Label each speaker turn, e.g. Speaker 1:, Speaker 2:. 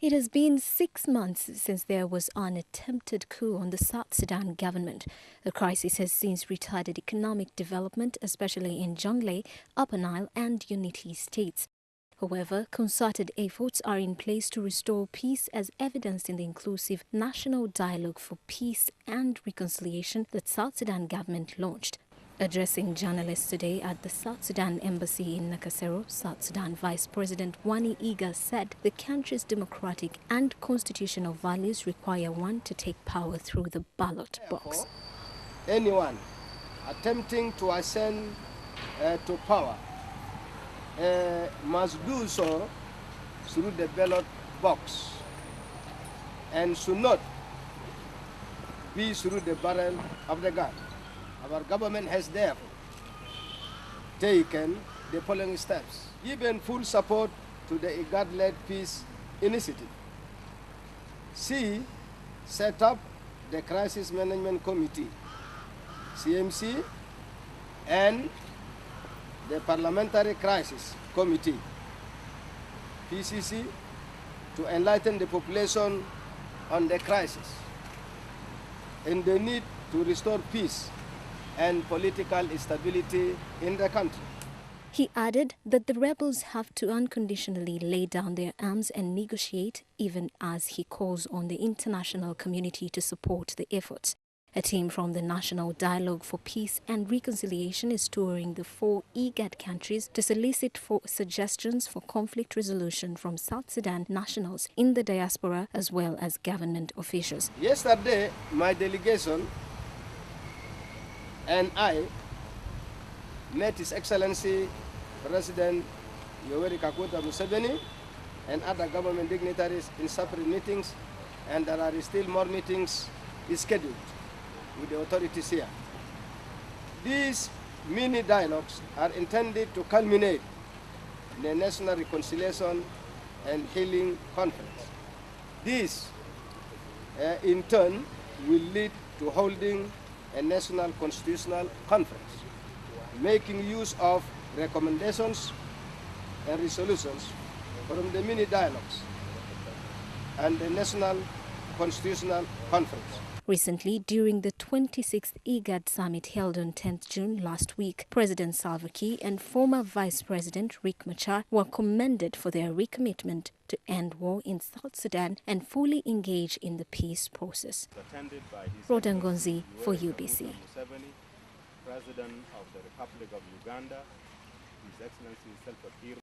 Speaker 1: It has been 6 months since there was an attempted coup on the South Sudan government. The crisis has since retarded economic development, especially in Jonglei, Upper Nile and Unity states. However, concerted efforts are in place to restore peace as evidenced in the inclusive National Dialogue for Peace and Reconciliation that South Sudan government launched. Addressing journalists today at the South Sudan Embassy in Nakasero, South Sudan Vice President Wani Igga said the country's democratic and constitutional values require one to take power through the ballot box.
Speaker 2: Anyone attempting to ascend to power must do so through the ballot box and should not be through the barrel of the gun. Our government has therefore taken the following steps. Given full support to the IGAD-led peace initiative. C. Set up the Crisis Management Committee, CMC, and the Parliamentary Crisis Committee, PCC, to enlighten the population on the crisis and the need to restore peace and political stability in the country.
Speaker 1: He added that the rebels have to unconditionally lay down their arms and negotiate, even as he calls on the international community to support the efforts. A team from the National Dialogue for Peace and Reconciliation is touring the 4 IGAD countries to solicit for suggestions for conflict resolution from South Sudan nationals in the diaspora as well as government officials.
Speaker 2: Yesterday, my delegation and I met His Excellency President Yoweri Kaguta Museveni and other government dignitaries in separate meetings, and there are still more meetings scheduled with the authorities here. These mini dialogues are intended to culminate in a national reconciliation and healing conference. This, in turn, will lead to holding a national constitutional conference, making use of recommendations and resolutions from the mini dialogues and the national constitutional conference.
Speaker 1: Recently, during the 26th IGAD summit held on 10th June last week, President Salva Kiir and former Vice President Riek Machar were commended for their recommitment to end war in South Sudan and fully engage in the peace process. Rhoda Ngonzi for UBC.
Speaker 3: President of the Republic of Uganda, His Excellency